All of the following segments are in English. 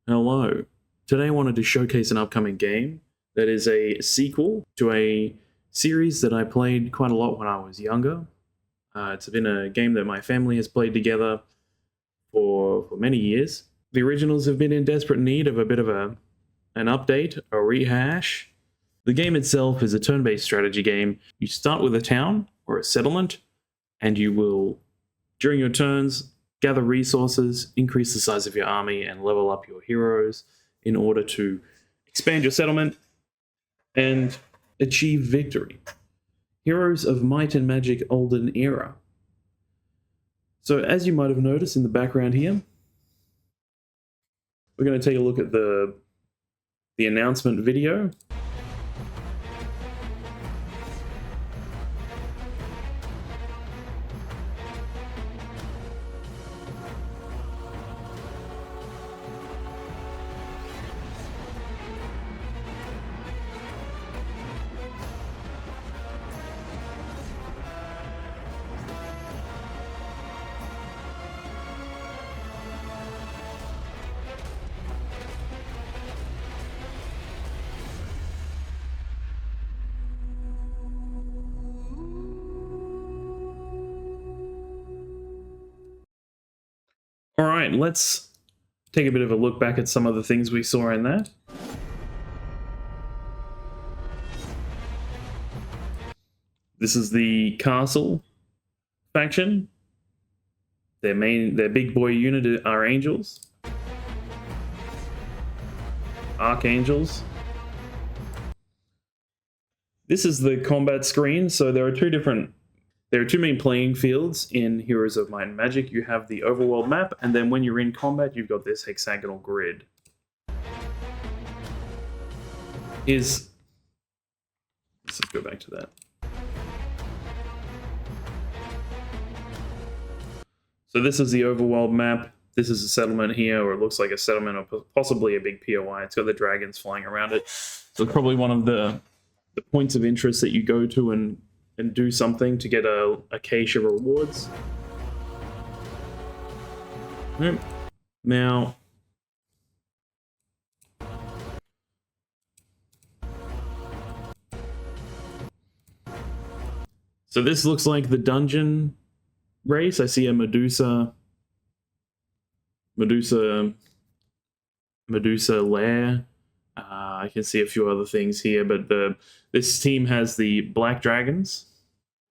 Hello. Today I wanted to showcase an upcoming game that is a sequel to a series that I played quite a lot when I was younger. It's been a game that my family has played together for many years. The originals have been in desperate need of a bit of an update, a rehash. The game itself is a turn-based strategy game. You start with a town or a settlement, and you will, during your turns, gather resources, increase the size of your army, and level up your heroes in order to expand your settlement and achieve victory. Heroes of Might and Magic Olden Era. So as you might have noticed in the background here, we're going to take a look at the announcement video. All right, let's take a bit of a look back at some of the things we saw in that. This is the castle faction. Their big boy unit are angels. Archangels. This is the combat screen, so there are two main playing fields in Heroes of Might and Magic. You have the overworld map, and then when you're in combat, you've got this hexagonal grid. Let's just go back to that. So this is the overworld map. This is a settlement here, or it looks like a settlement, or possibly a big POI. It's got the dragons flying around it. So it's probably one of the points of interest that you go to and do something to get a Acacia rewards. Now, so this looks like the dungeon race. I see a Medusa lair. I can see a few other things here, but this team has the black dragons,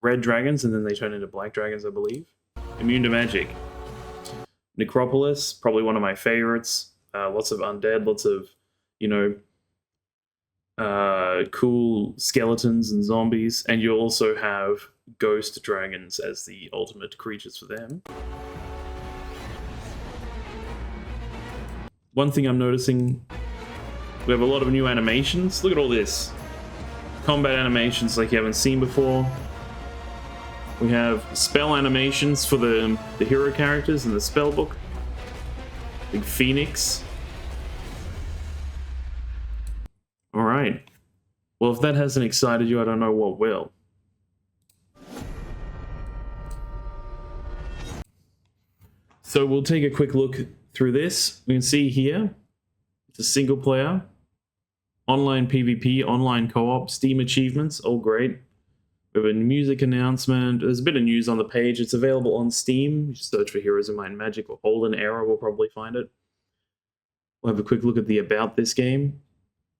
red dragons, and then they turn into black dragons, I believe. Immune to magic. Necropolis, probably one of my favorites. Lots of undead, lots of, cool skeletons and zombies, and you also have ghost dragons as the ultimate creatures for them. One thing I'm noticing, we have a lot of new animations. Look at all this. Combat animations like you haven't seen before. We have spell animations for the hero characters in the spell book. Big phoenix. Alright. Well, if that hasn't excited you, I don't know what will. So we'll take a quick look through this. We can see here, it's a single player. Online PvP, online co-op, Steam achievements, all great. We have a music announcement. There's a bit of news on the page. It's available on Steam. You search for Heroes of Might and Magic or Olden Era, we'll probably find it. We'll have a quick look at the about this game.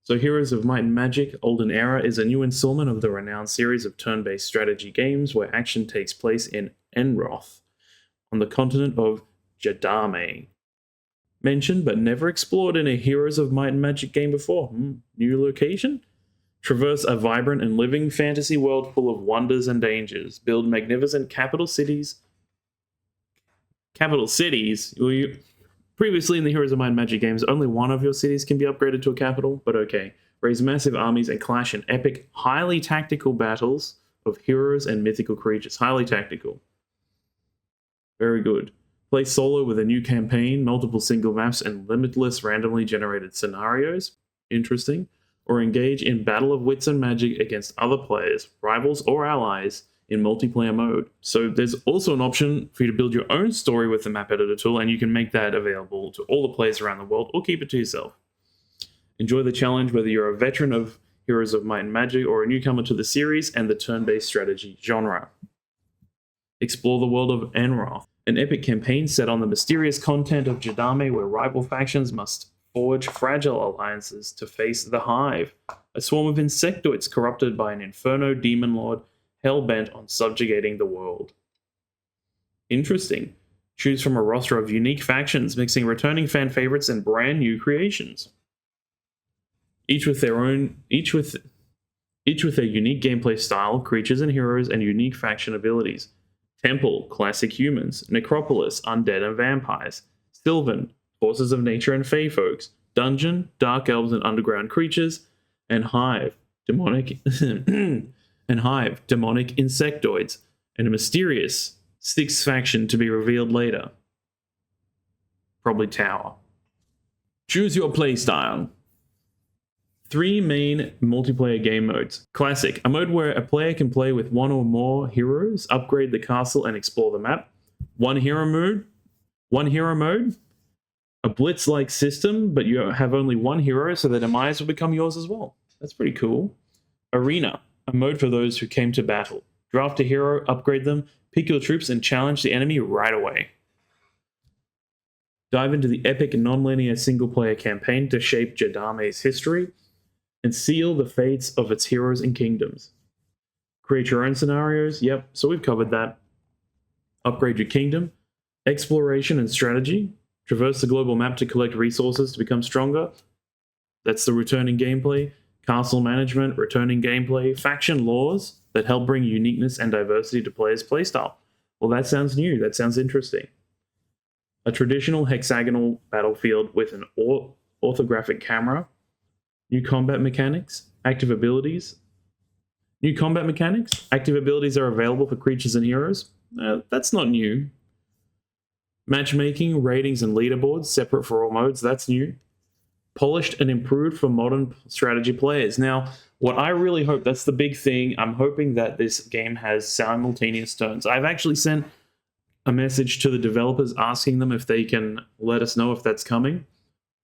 So Heroes of Might and Magic Olden Era is a new installment of the renowned series of turn-based strategy games where action takes place in Enroth, on the continent of Jadame. Mentioned but never explored in a Heroes of Might and Magic game before. New location? Traverse a vibrant and living fantasy world full of wonders and dangers. Build magnificent capital cities. Previously in the Heroes of Might and Magic games, only one of your cities can be upgraded to a capital, but okay. Raise massive armies and clash in epic, highly tactical battles of heroes and mythical creatures. Highly tactical. Very good. Play solo with a new campaign, multiple single maps, and limitless randomly generated scenarios. Interesting. Or engage in battle of wits and magic against other players, rivals, or allies in multiplayer mode. So there's also an option for you to build your own story with the map editor tool, and you can make that available to all the players around the world or keep it to yourself. Enjoy the challenge whether you're a veteran of Heroes of Might and Magic or a newcomer to the series and the turn-based strategy genre. Explore the world of Enroth, an epic campaign set on the mysterious continent of Jadame where rival factions must forge fragile alliances to face the Hive, a swarm of insectoids corrupted by an inferno demon lord hell-bent on subjugating the world. Interesting. Choose from a roster of unique factions mixing returning fan favorites and brand new creations. Each with their unique gameplay style, creatures and heroes, and unique faction abilities. Temple, classic humans. Necropolis, undead and vampires. Sylvan, forces of nature and fey folks. Dungeon, dark elves and underground creatures. And Hive, demonic insectoids. And a mysterious sixth faction to be revealed later. Probably Tower. Choose your playstyle. 3 main multiplayer game modes. Classic, a mode where a player can play with one or more heroes, upgrade the castle, and explore the map. One hero mode. A blitz-like system, but you have only one hero, so the demise will become yours as well. That's pretty cool. Arena, a mode for those who came to battle. Draft a hero, upgrade them, pick your troops, and challenge the enemy right away. Dive into the epic non-linear single-player campaign to shape Jadame's history and seal the fates of its heroes and kingdoms. Create your own scenarios. Yep, so we've covered that. Upgrade your kingdom. Exploration and strategy. Traverse the global map to collect resources to become stronger. That's the returning gameplay. Castle management, returning gameplay. Faction laws that help bring uniqueness and diversity to players' playstyle. Well, that sounds new. That sounds interesting. A traditional hexagonal battlefield with an orthographic camera. New combat mechanics, active abilities. New combat mechanics, active abilities are available for creatures and heroes. That's not new. Matchmaking, ratings, and leaderboards, separate for all modes, that's new. Polished and improved for modern strategy players. Now, what I really hope, that's the big thing, I'm hoping that this game has simultaneous turns. I've actually sent a message to the developers asking them if they can let us know if that's coming.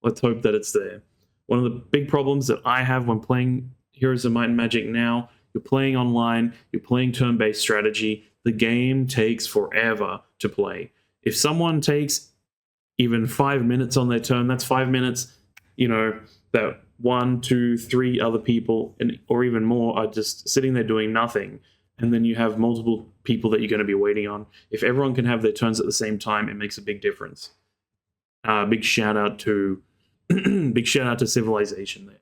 Let's hope that it's there. One of the big problems that I have when playing Heroes of Might and Magic now, you're playing online, you're playing turn-based strategy, the game takes forever to play. If someone takes even 5 minutes on their turn, that's 5 minutes, that 1, 2, 3 other people, or even more, are just sitting there doing nothing. And then you have multiple people that you're going to be waiting on. If everyone can have their turns at the same time, it makes a big difference. Big shout out to Civilization there.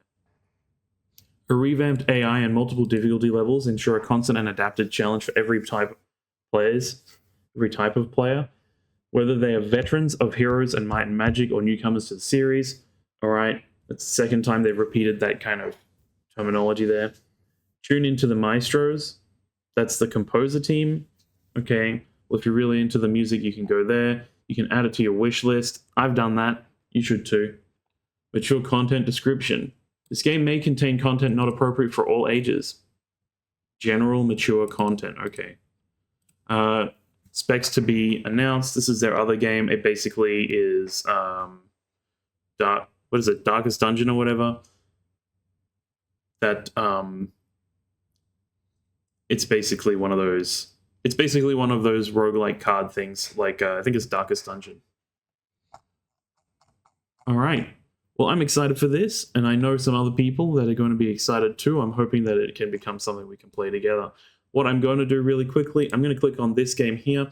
A revamped AI and multiple difficulty levels ensure a constant and adapted challenge for every type of player, whether they are veterans of Heroes and Might and Magic or newcomers to the series. All right, that's the second time they've repeated that kind of terminology there. Tune into the maestros. That's the composer team. Okay, well, if you're really into the music, you can go there. You can add it to your wish list. I've done that. You should too. Mature content description. This game may contain content not appropriate for all ages. General mature content. Okay. Specs to be announced. This is their other game. It basically is Darkest Dungeon or whatever. That it's basically one of those. It's basically one of those roguelike card things. Like I think it's Darkest Dungeon. All right. Well, I'm excited for this, and I know some other people that are going to be excited too. I'm hoping that it can become something we can play together. What I'm going to do really quickly, I'm going to click on this game here.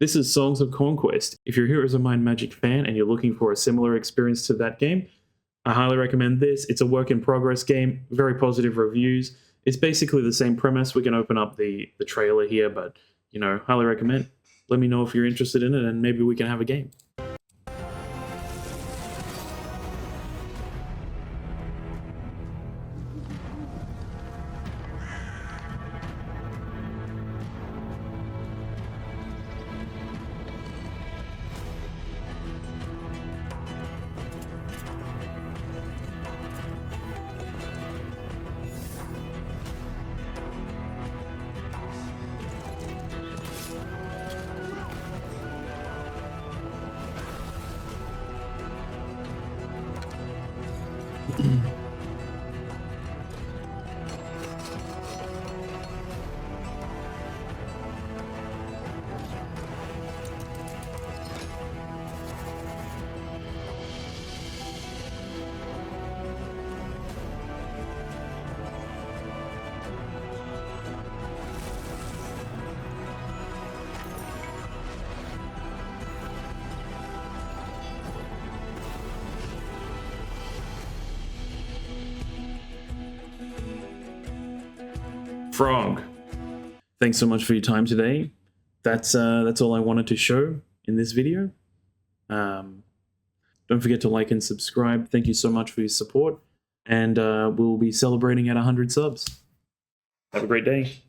This is Songs of Conquest. If you're a Heroes of Might and Magic fan and you're looking for a similar experience to that game, I highly recommend this. It's a work in progress game, very positive reviews. It's basically the same premise. We can open up the trailer here, but highly recommend. Let me know if you're interested in it, and maybe we can have a game. Frog. Thanks so much for your time today. That's all I wanted to show in this video. Don't forget to like and subscribe. Thank you so much for your support, and we'll be celebrating at 100 subs. Have a great day.